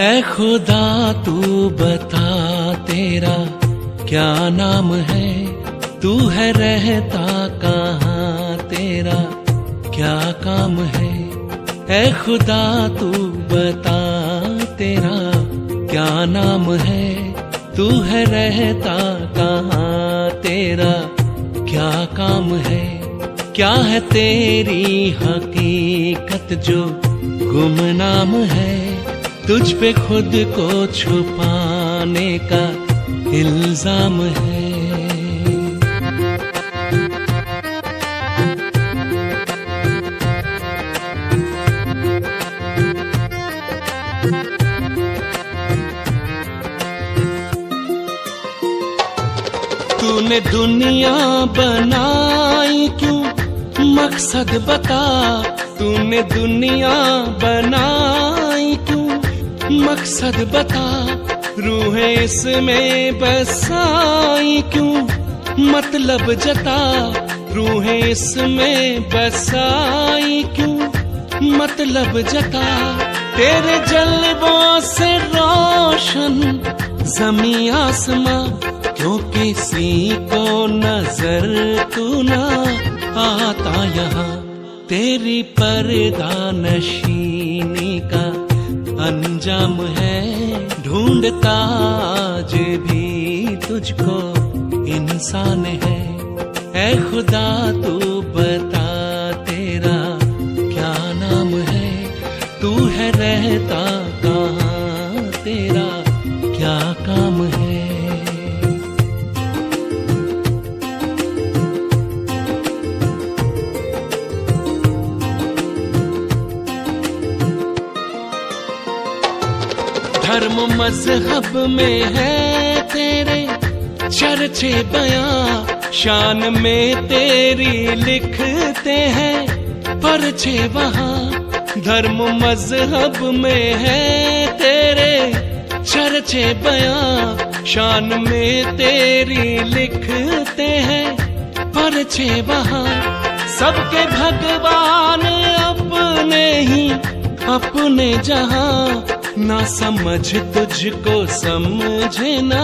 ऐ खुदा तू बता तेरा क्या नाम है, तू है रहता कहाँ, तेरा क्या काम है। ऐ खुदा तू बता तेरा क्या नाम है, तू है रहता कहाँ, तेरा क्या काम है। क्या है तेरी हकीकत जो गुमनाम है, तुझ पे खुद को छुपाने का इल्जाम है। तूने दुनिया बनाई क्यों, मकसद बता। तूने दुनिया बनाई क्यों, मकसद बता। रूहें इसमें बसाई क्यों, मतलब जता। रूहें इसमें बसाई क्यों, मतलब जता। तेरे जलवों से रोशन ज़मीं आसमां, क्यों किसी को नजर तू ना आता यहाँ। तेरी पर्दा नशीनी का अंजाम है, ढूंढता आज भी तुझको इंसान है। ऐ खुदा तू बता तेरा क्या नाम है, तू है रहता कहाँ, तेरा क्या काम है। धर्म मजहब में है तेरे चर्चे बयां, शान में तेरी लिखते हैं परचे वहां। धर्म मजहब में है तेरे चर्चे बयां, शान में तेरी लिखते हैं परचे वहां। सबके भगवान अपने ही अपने जहां, ना समझ तुझको समझे ना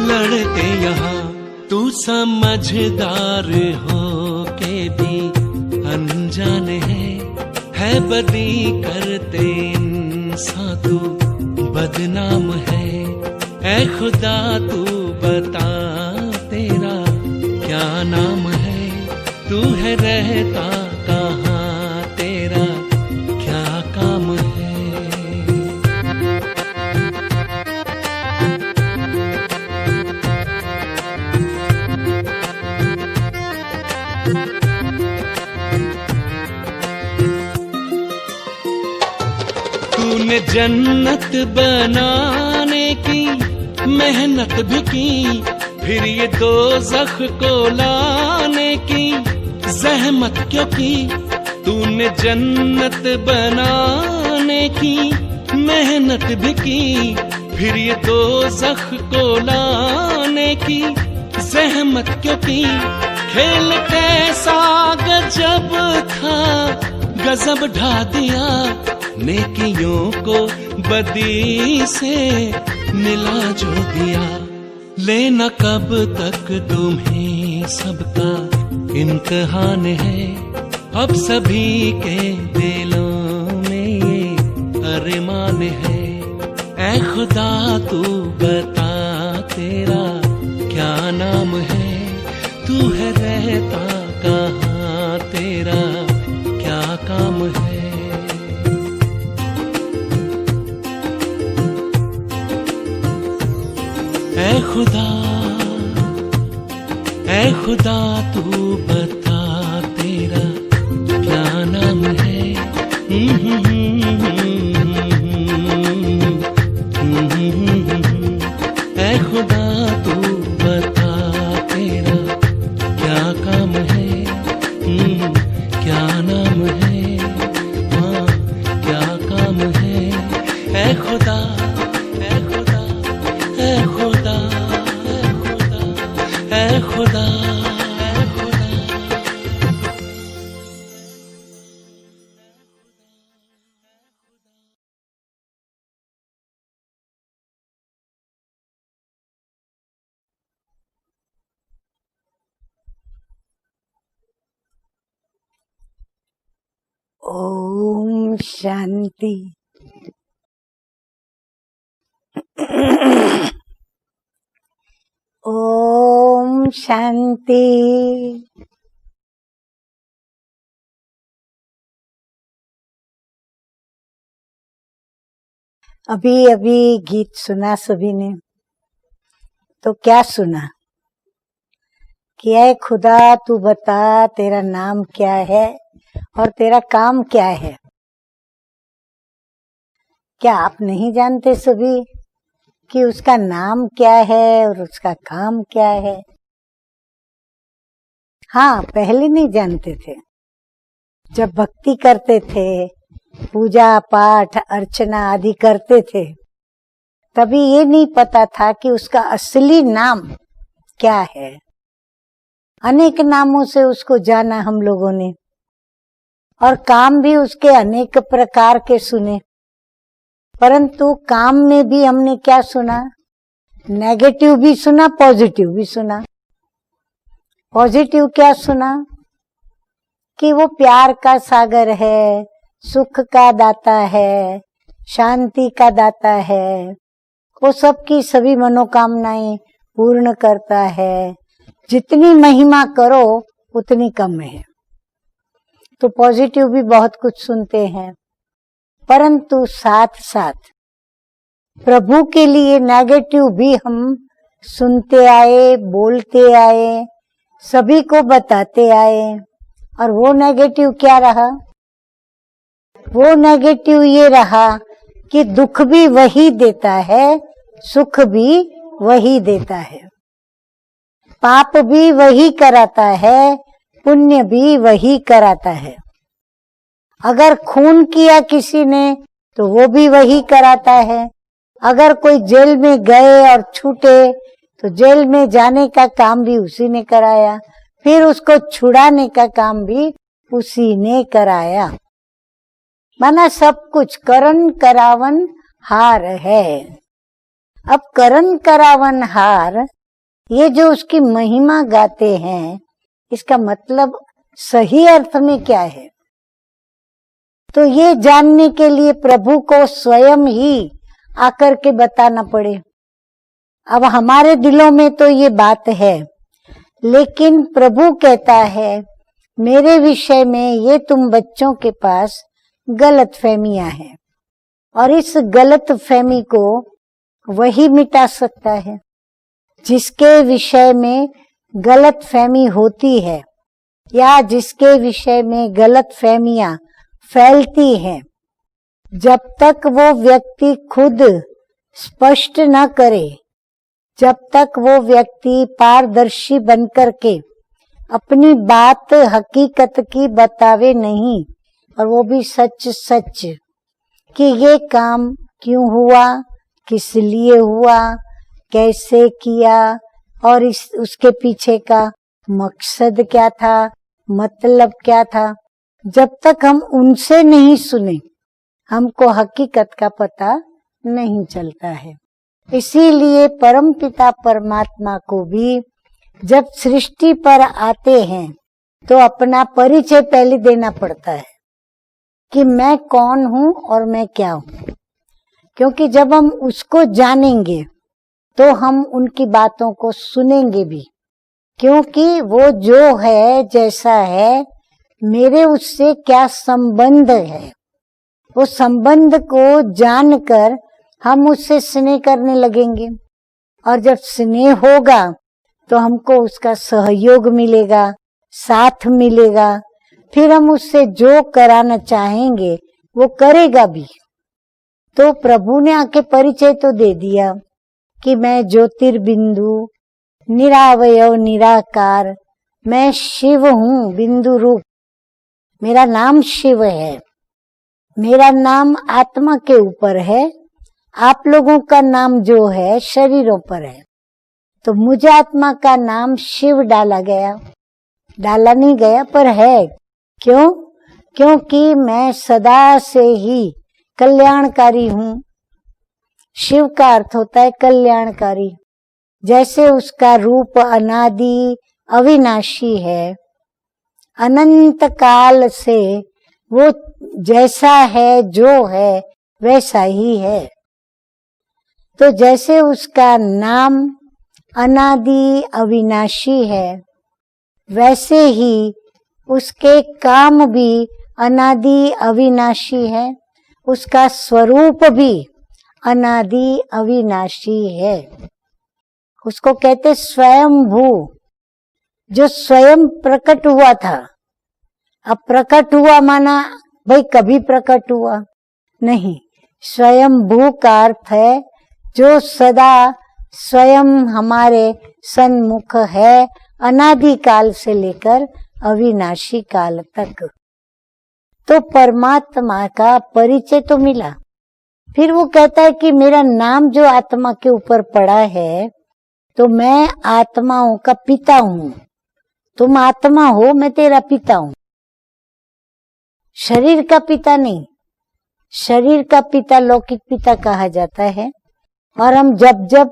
लड़ते यहाँ। तू समझदार हो के भी अनजान है बदी करते इंसान तू बदनाम है। ऐ खुदा तू बता तेरा क्या नाम है, तू है रहता कहाँ, तेरा क्या काम है। तूने जन्नत बनाने की मेहनत भी की, फिर ये दोज़ख को लाने की ज़हमत क्यों की। तूने जन्नत बनाने की मेहनत भी की, फिर ये दोज़ख को लाने की ज़हमत क्यों की। खेल कैसा गजब था, गजब ढा दिया, नेकियों को बदी से मिला जो दिया। लेना कब तक तुम्हें सबका इम्तिहान है, अब सभी के दिलों में ये अरमान है। ऐ खुदा तू बता तेरा क्या नाम है, तू है रहता कहाँ, तेरा क्या काम है। ऐ खुदा तू बता तेरा क्या नाम है। ऐ खुदा तू बता तेरा क्या काम है। ओम शांति। ओम शांति। अभी अभी गीत सुना सभी ने, तो क्या सुना कि ऐ खुदा तू बता तेरा नाम क्या है और तेरा काम क्या है। क्या आप नहीं जानते सभी कि उसका नाम क्या है और उसका काम क्या है? हाँ, पहले नहीं जानते थे। जब भक्ति करते थे, पूजा पाठ अर्चना आदि करते थे, तभी ये नहीं पता था कि उसका असली नाम क्या है। अनेक नामों से उसको जाना हम लोगों ने, और काम भी उसके अनेक प्रकार के सुने, परंतु काम में भी हमने क्या सुना? नेगेटिव भी सुना, पॉजिटिव भी सुना। पॉजिटिव क्या सुना? कि वो प्यार का सागर है, सुख का दाता है, शांति का दाता है, वो सबकी सभी मनोकामनाएं पूर्ण करता है। जितनी महिमा करो उतनी कम है। तो पॉजिटिव भी बहुत कुछ सुनते हैं, परंतु साथ साथ प्रभु के लिए नेगेटिव भी हम सुनते आए, बोलते आए, सभी को बताते आए। और वो नेगेटिव क्या रहा? वो नेगेटिव ये रहा कि दुख भी वही देता है, सुख भी वही देता है, पाप भी वही कराता है, पुण्य भी वही कराता है। अगर खून किया किसी ने तो वो भी वही कराता है। अगर कोई जेल में गए और छूटे तो जेल में जाने का काम भी उसी ने कराया, फिर उसको छुड़ाने का काम भी उसी ने कराया। माना सब कुछ करण करावन हार है। अब करण करावन हार, ये जो उसकी महिमा गाते हैं, इसका मतलब सही अर्थ में क्या है? तो ये जानने के लिए प्रभु को स्वयं ही आकर के बताना पड़े। अब हमारे दिलों में तो ये बात है, लेकिन प्रभु कहता है मेरे विषय में ये तुम बच्चों के पास गलत फहमियां हैं, और इस गलत फहमी को वही मिटा सकता है जिसके विषय में गलत फहमी होती है, या जिसके विषय में गलत फहमियां फैलती हैं। जब तक वो व्यक्ति खुद स्पष्ट न करे, जब तक वो व्यक्ति पारदर्शी बनकर के अपनी बात हकीकत की बतावे नहीं, और वो भी सच सच, कि ये काम क्यों हुआ, किस लिए हुआ, कैसे किया, और उसके पीछे का मकसद क्या था, मतलब क्या था, जब तक हम उनसे नहीं सुने हमको हकीकत का पता नहीं चलता है। इसीलिए परमपिता परमात्मा को भी जब सृष्टि पर आते हैं तो अपना परिचय पहले देना पड़ता है कि मैं कौन हूँ और मैं क्या हूँ। क्योंकि जब हम उसको जानेंगे तो हम उनकी बातों को सुनेंगे भी, क्योंकि वो जो है, जैसा है, मेरे उससे क्या संबंध है, वो संबंध को जानकर हम उससे स्नेह करने लगेंगे। और जब स्नेह होगा तो हमको उसका सहयोग मिलेगा, साथ मिलेगा, फिर हम उससे जो कराना चाहेंगे वो करेगा भी। तो प्रभु ने आके परिचय तो दे दिया कि मैं ज्योतिर्बिंदु, निरावयव निराकार, मैं शिव हूँ बिंदु रूप, मेरा नाम शिव है। मेरा नाम आत्मा के ऊपर है, आप लोगों का नाम जो है शरीरों पर है। तो मुझ आत्मा का नाम शिव डाला गया, डाला नहीं गया पर है। क्यों? क्योंकि मैं सदा से ही कल्याणकारी हूँ। शिव का अर्थ होता है कल्याणकारी। जैसे उसका रूप अनादि अविनाशी है, अनंत काल से वो जैसा है, जो है वैसा ही है। तो जैसे उसका नाम अनादि अविनाशी है, वैसे ही उसके काम भी अनादि अविनाशी है, उसका स्वरूप भी अनादि अविनाशी है। उसको कहते स्वयंभू, जो स्वयं प्रकट हुआ था। अब प्रकट हुआ माना भाई कभी प्रकट हुआ नहीं, स्वयंभू का अर्थ है जो सदा स्वयं हमारे सन्मुख है, अनादि काल से लेकर अविनाशी काल तक। तो परमात्मा का परिचय तो मिला। फिर वो कहता है कि मेरा नाम जो आत्मा के ऊपर पड़ा है, तो मैं आत्माओं का पिता हूं। तुम आत्मा हो, मैं तेरा पिता हूं। शरीर का पिता नहीं, शरीर का पिता लौकिक पिता कहा जाता है। और हम जब जब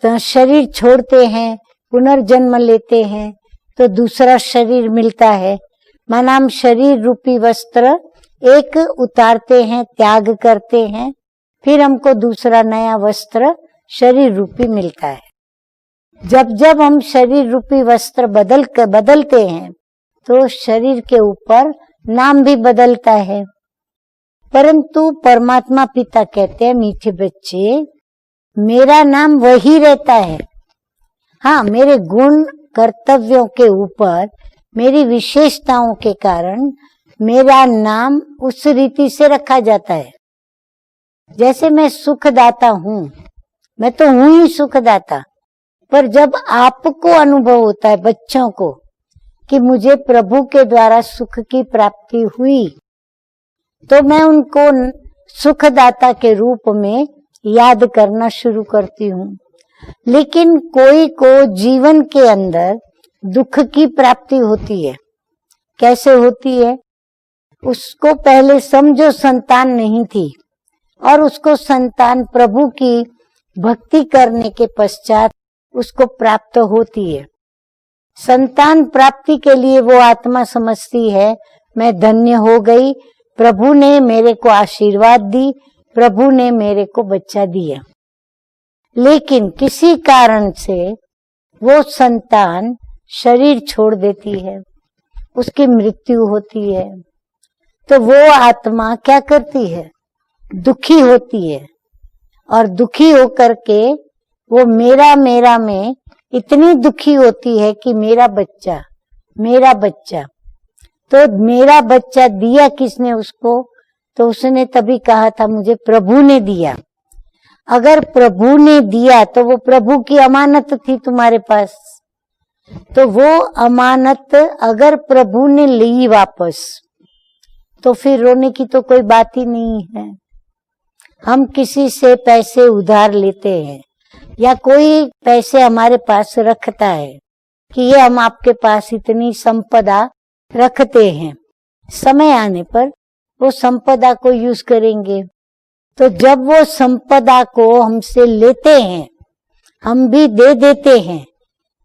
शरीर छोड़ते हैं, पुनर्जन्म लेते हैं, तो दूसरा शरीर मिलता है। माना हम शरीर रूपी वस्त्र एक उतारते हैं, त्याग करते हैं, फिर हमको दूसरा नया वस्त्र शरीर रूपी मिलता है। जब जब हम शरीर रूपी वस्त्र बदलते हैं, तो शरीर के ऊपर नाम भी बदलता है। परंतु परमात्मा पिता कहते हैं, मीठे बच्चे, मेरा नाम वही रहता है। हाँ, मेरे गुण कर्तव्यों के ऊपर, मेरी विशेषताओं के कारण मेरा नाम उस रीति से रखा जाता है। जैसे मैं सुखदाता हूँ, मैं तो हूं ही सुखदाता, पर जब आपको अनुभव होता है, बच्चों को, कि मुझे प्रभु के द्वारा सुख की प्राप्ति हुई, तो मैं उनको सुखदाता के रूप में याद करना शुरू करती हूँ। लेकिन कोई को जीवन के अंदर दुख की प्राप्ति होती है। कैसे होती है? उसको पहले समझो संतान नहीं थी, और उसको संतान प्रभु की भक्ति करने के पश्चात उसको प्राप्त होती है। संतान प्राप्ति के लिए वो आत्मा समझती है, मैं धन्य हो गई, प्रभु ने मेरे को आशीर्वाद दी, प्रभु ने मेरे को बच्चा दिया। लेकिन किसी कारण से वो संतान शरीर छोड़ देती है, उसकी मृत्यु होती है, तो वो आत्मा क्या करती है? दुखी होती है। और दुखी होकर के वो मेरा मेरा में इतनी दुखी होती है कि मेरा बच्चा, मेरा बच्चा। तो मेरा बच्चा दिया किसने उसको? तो उसने तभी कहा था, मुझे प्रभु ने दिया। अगर प्रभु ने दिया तो वो प्रभु की अमानत थी तुम्हारे पास। तो वो अमानत अगर प्रभु ने ली वापस, तो फिर रोने की तो कोई बात ही नहीं है। हम किसी से पैसे उधार लेते हैं, या कोई पैसे हमारे पास रखता है कि ये हम आपके पास इतनी संपदा रखते हैं, समय आने पर वो संपदा को यूज करेंगे। तो जब वो संपदा को हमसे लेते हैं, हम भी दे देते हैं।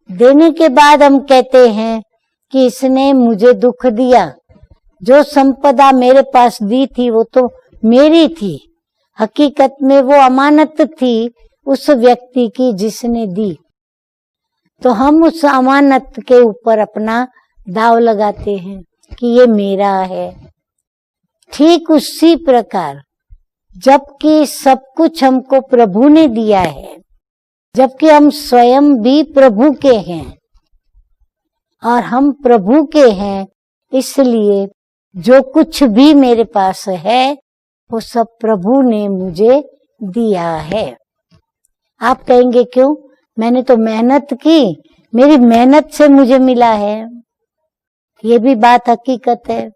देने के बाद हम कहते हैं कि इसने मुझे दुख दिया। जो संपदा मेरे पास दी थी वो तो मेरी थी, हकीकत में वो अमानत थी उस व्यक्ति की जिसने दी। तो हम उस अमानत के ऊपर अपना दाव लगाते हैं कि ये मेरा है। ठीक उसी प्रकार जबकि सब कुछ हमको प्रभु ने दिया है, जबकि हम स्वयं भी प्रभु के हैं, और हम प्रभु के हैं, इसलिए जो कुछ भी मेरे पास है वो सब प्रभु ने मुझे दिया है। आप कहेंगे क्यों? मैंने तो मेहनत की, मेरी मेहनत से मुझे मिला है। ये भी बात हकीकत है।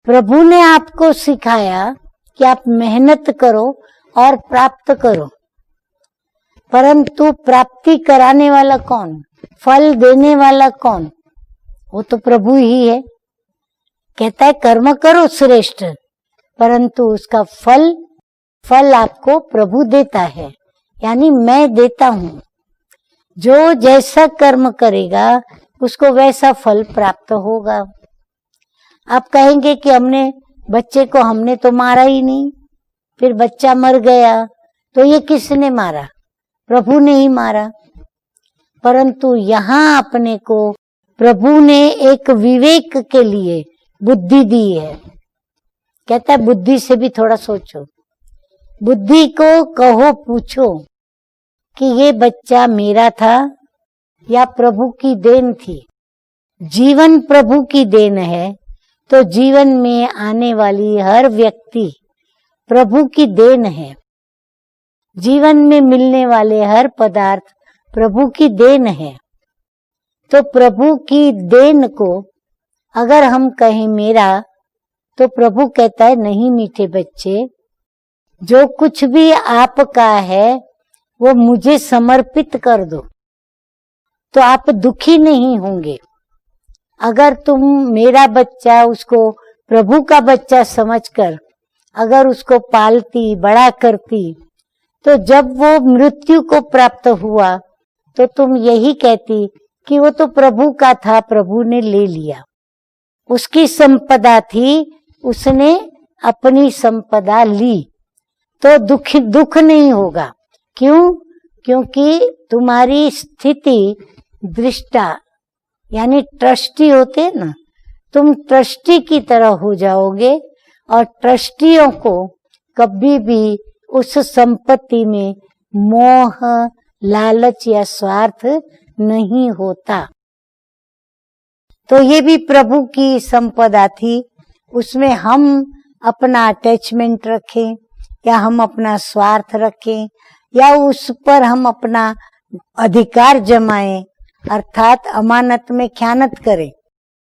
प्रभु ने आपको सिखाया कि आप मेहनत करो और प्राप्त करो, परंतु प्राप्ति कराने वाला कौन? फल देने वाला कौन? वो तो प्रभु ही है। कहता है कर्म करो श्रेष्ठ, परंतु उसका फल आपको प्रभु देता है, यानी मैं देता हूं। जो जैसा कर्म करेगा उसको वैसा फल प्राप्त होगा। आप कहेंगे कि बच्चे को हमने तो मारा ही नहीं, फिर बच्चा मर गया तो ये किसने मारा? प्रभु ने ही मारा। परंतु यहाँ अपने को प्रभु ने एक विवेक के लिए बुद्धि दी है। कहता है बुद्धि से भी थोड़ा सोचो, बुद्धि को कहो, पूछो कि ये बच्चा मेरा था या प्रभु की देन थी। जीवन प्रभु की देन है, तो जीवन में आने वाली हर व्यक्ति प्रभु की देन है। जीवन में मिलने वाले हर पदार्थ प्रभु की देन है। तो प्रभु की देन को अगर हम कहें मेरा, तो प्रभु कहता है नहीं मीठे बच्चे, जो कुछ भी आपका है वो मुझे समर्पित कर दो, तो आप दुखी नहीं होंगे। अगर तुम मेरा बच्चा उसको प्रभु का बच्चा समझकर अगर उसको पालती बड़ा करती, तो जब वो मृत्यु को प्राप्त हुआ तो तुम यही कहती कि वो तो प्रभु का था, प्रभु ने ले लिया, उसकी संपदा थी, उसने अपनी संपदा ली, तो दुख नहीं होगा। क्यों? क्योंकि तुम्हारी स्थिति दृष्टा यानी ट्रस्टी होते हैं ना, तुम ट्रस्टी की तरह हो जाओगे और ट्रस्टियों को कभी भी उस संपत्ति में मोह, लालच या स्वार्थ नहीं होता। तो ये भी प्रभु की संपदा थी, उसमें हम अपना अटैचमेंट रखें या हम अपना स्वार्थ रखें या उस पर हम अपना अधिकार जमाएं, अर्थात अमानत में ख्यानत करें,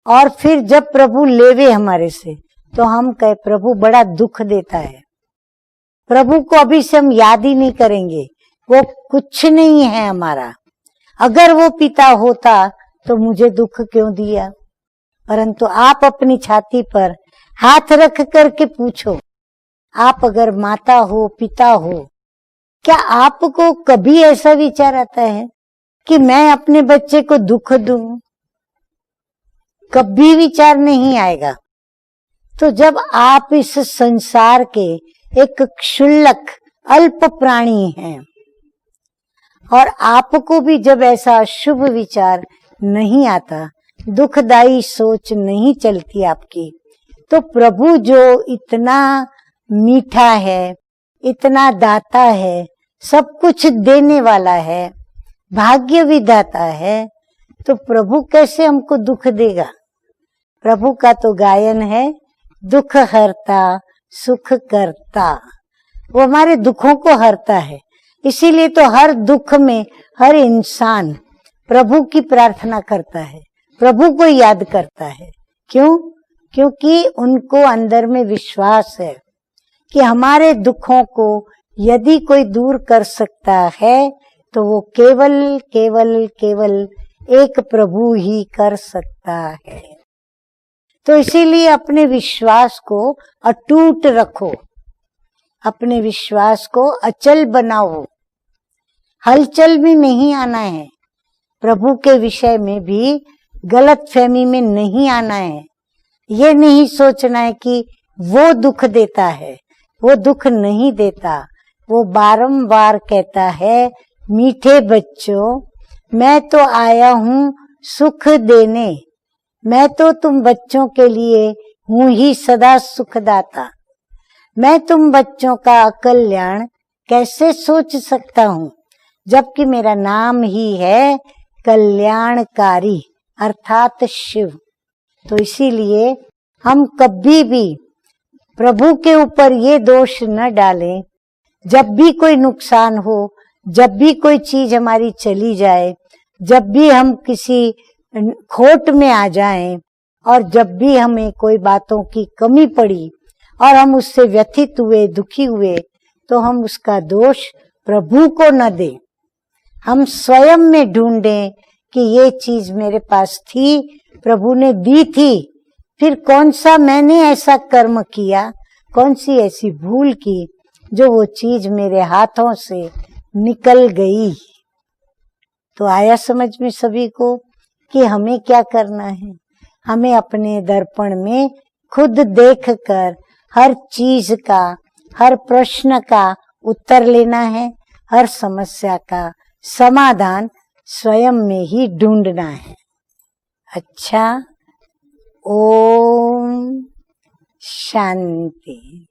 और फिर जब प्रभु लेवे हमारे से तो हम कहे प्रभु बड़ा दुख देता है। प्रभु को अभी से हम याद ही नहीं करेंगे, वो कुछ नहीं है हमारा। अगर वो पिता होता तो मुझे दुख क्यों दिया? परंतु आप अपनी छाती पर हाथ रख करके पूछो, आप अगर माता हो, पिता हो, क्या आपको कभी ऐसा विचार आता है कि मैं अपने बच्चे को दुख दूं? कभी विचार नहीं आएगा। तो जब आप इस संसार के एक क्षुल्लक अल्प प्राणी हैं और आपको भी जब ऐसा शुभ विचार नहीं आता, दुखदाई सोच नहीं चलती आपकी, तो प्रभु जो इतना मीठा है, इतना दाता है, सब कुछ देने वाला है, भाग्य विधाता है, तो प्रभु कैसे हमको दुख देगा? प्रभु का तो गायन है, दुख हरता सुख करता, वो हमारे दुखों को हरता है। इसीलिए तो हर दुख में हर इंसान प्रभु की प्रार्थना करता है, प्रभु को याद करता है। क्यों? क्योंकि उनको अंदर में विश्वास है कि हमारे दुखों को यदि कोई दूर कर सकता है तो वो केवल केवल केवल एक प्रभु ही कर सकता है। तो इसीलिए अपने विश्वास को अटूट रखो, अपने विश्वास को अचल बनाओ, हलचल भी नहीं आना है, प्रभु के विषय में भी गलतफहमी में नहीं आना है। ये नहीं सोचना है कि वो दुख देता है, वो दुख नहीं देता। वो बारंबार कहता है, मीठे बच्चों मैं तो आया हूँ सुख देने, मैं तो तुम बच्चों के लिए हूँ ही सदा सुखदाता। मैं तुम बच्चों का कल्याण कैसे सोच सकता हूँ, जबकि मेरा नाम ही है कल्याणकारी अर्थात शिव। तो इसीलिए हम कभी भी प्रभु के ऊपर ये दोष न डालें। जब भी कोई नुकसान हो, जब भी कोई चीज हमारी चली जाए, जब भी हम किसी खोट में आ जाएं, और जब भी हमें कोई बातों की कमी पड़ी और हम उससे व्यथित हुए, दुखी हुए, तो हम उसका दोष प्रभु को न दें। हम स्वयं में ढूंढें कि ये चीज मेरे पास थी, प्रभु ने दी थी, फिर कौन सा मैंने ऐसा कर्म किया, कौन सी ऐसी भूल की जो वो चीज मेरे हाथों से निकल गई। तो आया समझ में सभी को कि हमें क्या करना है? हमें अपने दर्पण में खुद देखकर हर चीज का, हर प्रश्न का उत्तर लेना है, हर समस्या का समाधान स्वयं में ही ढूंढना है। अच्छा, ओम शांति।